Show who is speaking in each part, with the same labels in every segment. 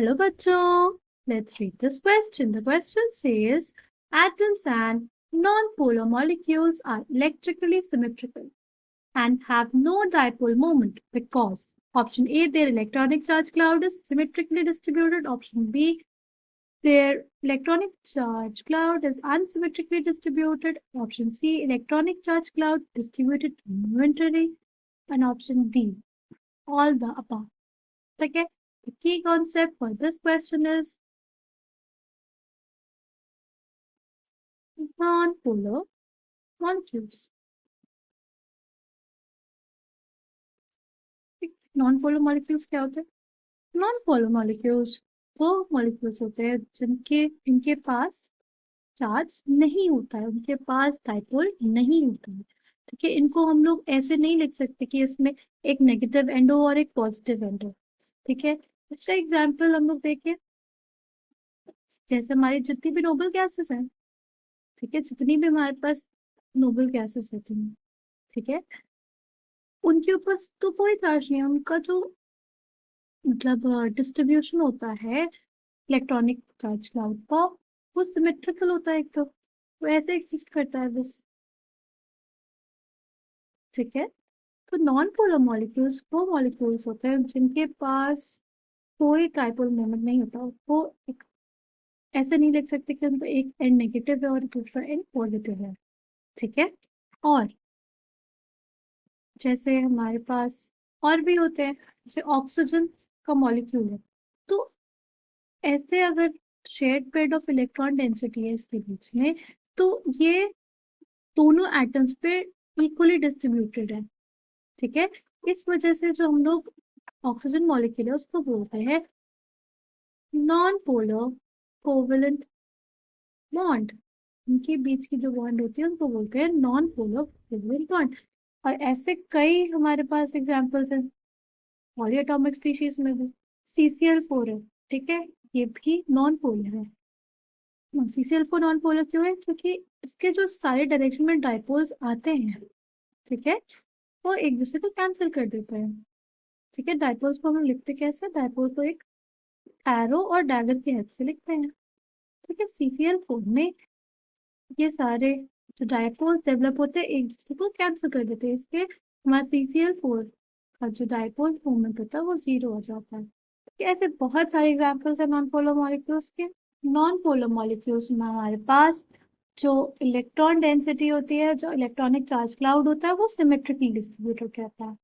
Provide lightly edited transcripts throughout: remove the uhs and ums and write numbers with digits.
Speaker 1: Hello, bachcho. Let's read this question. The question says, atoms and non-polar molecules are electrically symmetrical and have no dipole moment because option A, their electronic charge cloud is symmetrically distributed. Option B, their electronic charge cloud is unsymmetrically distributed. Option C, electronic charge cloud distributed momentarily. And option D, all the above. Okay. The key concept for this question is non-polar molecules. Non-polar molecules क्या होते हैं? Non-polar molecules वो molecules होते हैं जिनके इनके पास charge नहीं होता है, उनके पास डाइपोल नहीं होता है। ठीक है, इनको हम लोग ऐसे नहीं लिख सकते कि इसमें एक नेगेटिव एंड हो और एक पॉजिटिव एंड हो। ठीक है, इसका एग्जाम्पल हम लोग देखिए, जैसे हमारी जितनी भी नोबल गैसेस हैं, ठीक है, जितनी भी हमारे पास नोबल गैसेस होती हैं, ठीक है, उनके ऊपर तो कोई चार्ज नहीं है। उनका जो मतलब डिस्ट्रीब्यूशन होता है इलेक्ट्रॉनिक चार्ज क्लाउड का, वो सिमेट्रिकल होता है। एक तो वो ऐसे एग्जिस्ट करता है बस। ठीक है, तो नॉन पोलर मॉलिक्यूल्स वो मॉलिक्यूल्स होते हैं जिनके पास कोई डाइपोल मोमेंट नहीं होता। वो एक ऐसे नहीं लिख सकते कि उनको एक एंड नेगेटिव है और दूसरा एंड पॉजिटिव है। ठीक है, और जैसे हमारे पास और भी होते हैं, जैसे ऑक्सीजन का मॉलिक्यूल है, तो ऐसे अगर shared pair of electron density है इसके बीच में, तो ये दोनों एटम्स पे इक्वली डिस्ट्रीब्यूटेड है। ठीक है, इस वजह से जो हम लोग ऑक्सीजन मॉलिक्यूल है उसको बोलते हैं नॉन पोलर कोवेलेंट बॉन्ड। इनके बीच की जो बॉन्ड होती है उनको बोलते हैं नॉन पोलर कोवेलेंट बॉन्ड। और ऐसे कई हमारे पास एग्जांपल्स हैं पॉलीएटॉमिक स्पीशीज में भी। CCl4 है, ठीक है, ये भी नॉन पोलर है। CCl4 नॉन पोलर क्यों है? क्योंकि इसके जो सारे डायरेक्शन में डाइपोल्स आते हैं, ठीक है, वो एक दूसरे को कैंसिल कर देते हैं। ठीक है, डाइपोल्स को हम लिखते कैसे? डाइपोल को एक एरो और डैगर की हेल्प से लिखते हैं। ठीक है, CCl4 में ये सारे जो डाइपोल्स डेवलप होते हैं एक दूसरे को कैंसिल कर देते हैं, इसलिए हमारा CCl4 का जो डाइपोल मोमेंट होता है वो 0 हो जाता है। ठीक है, ऐसे बहुत सारे एग्जाम्पल्स हैं नॉन पोलर मॉलिक्यूल्स के। नॉन पोलर मॉलिक्यूल्स में हमारे पास जो इलेक्ट्रॉन डेंसिटी होती है, जो इलेक्ट्रॉनिक चार्ज क्लाउड होता है, वो सिमेट्रिकली डिस्ट्रीब्यूटेड रहता है।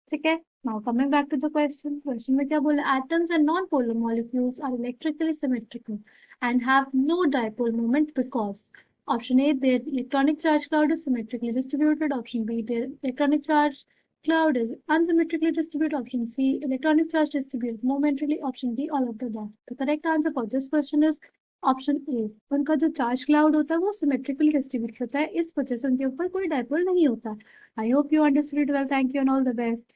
Speaker 1: ठीक है, now coming back to the question में क्या बोला? Atoms and non-polar molecules are electrically symmetrical and have no dipole moment because option A, their electronic charge cloud is symmetrically distributed. Option B, their electronic charge cloud is unsymmetrically distributed. Option C, electronic charge distributed momentarily. Option D, all of the above. The correct answer for this question is option A. उनका जो charge cloud होता है वो symmetrically distribute होता है, इस वजह से उनके ऊपर कोई डाइपोल नहीं होता। I hope you understood it well. Thank you and all the best.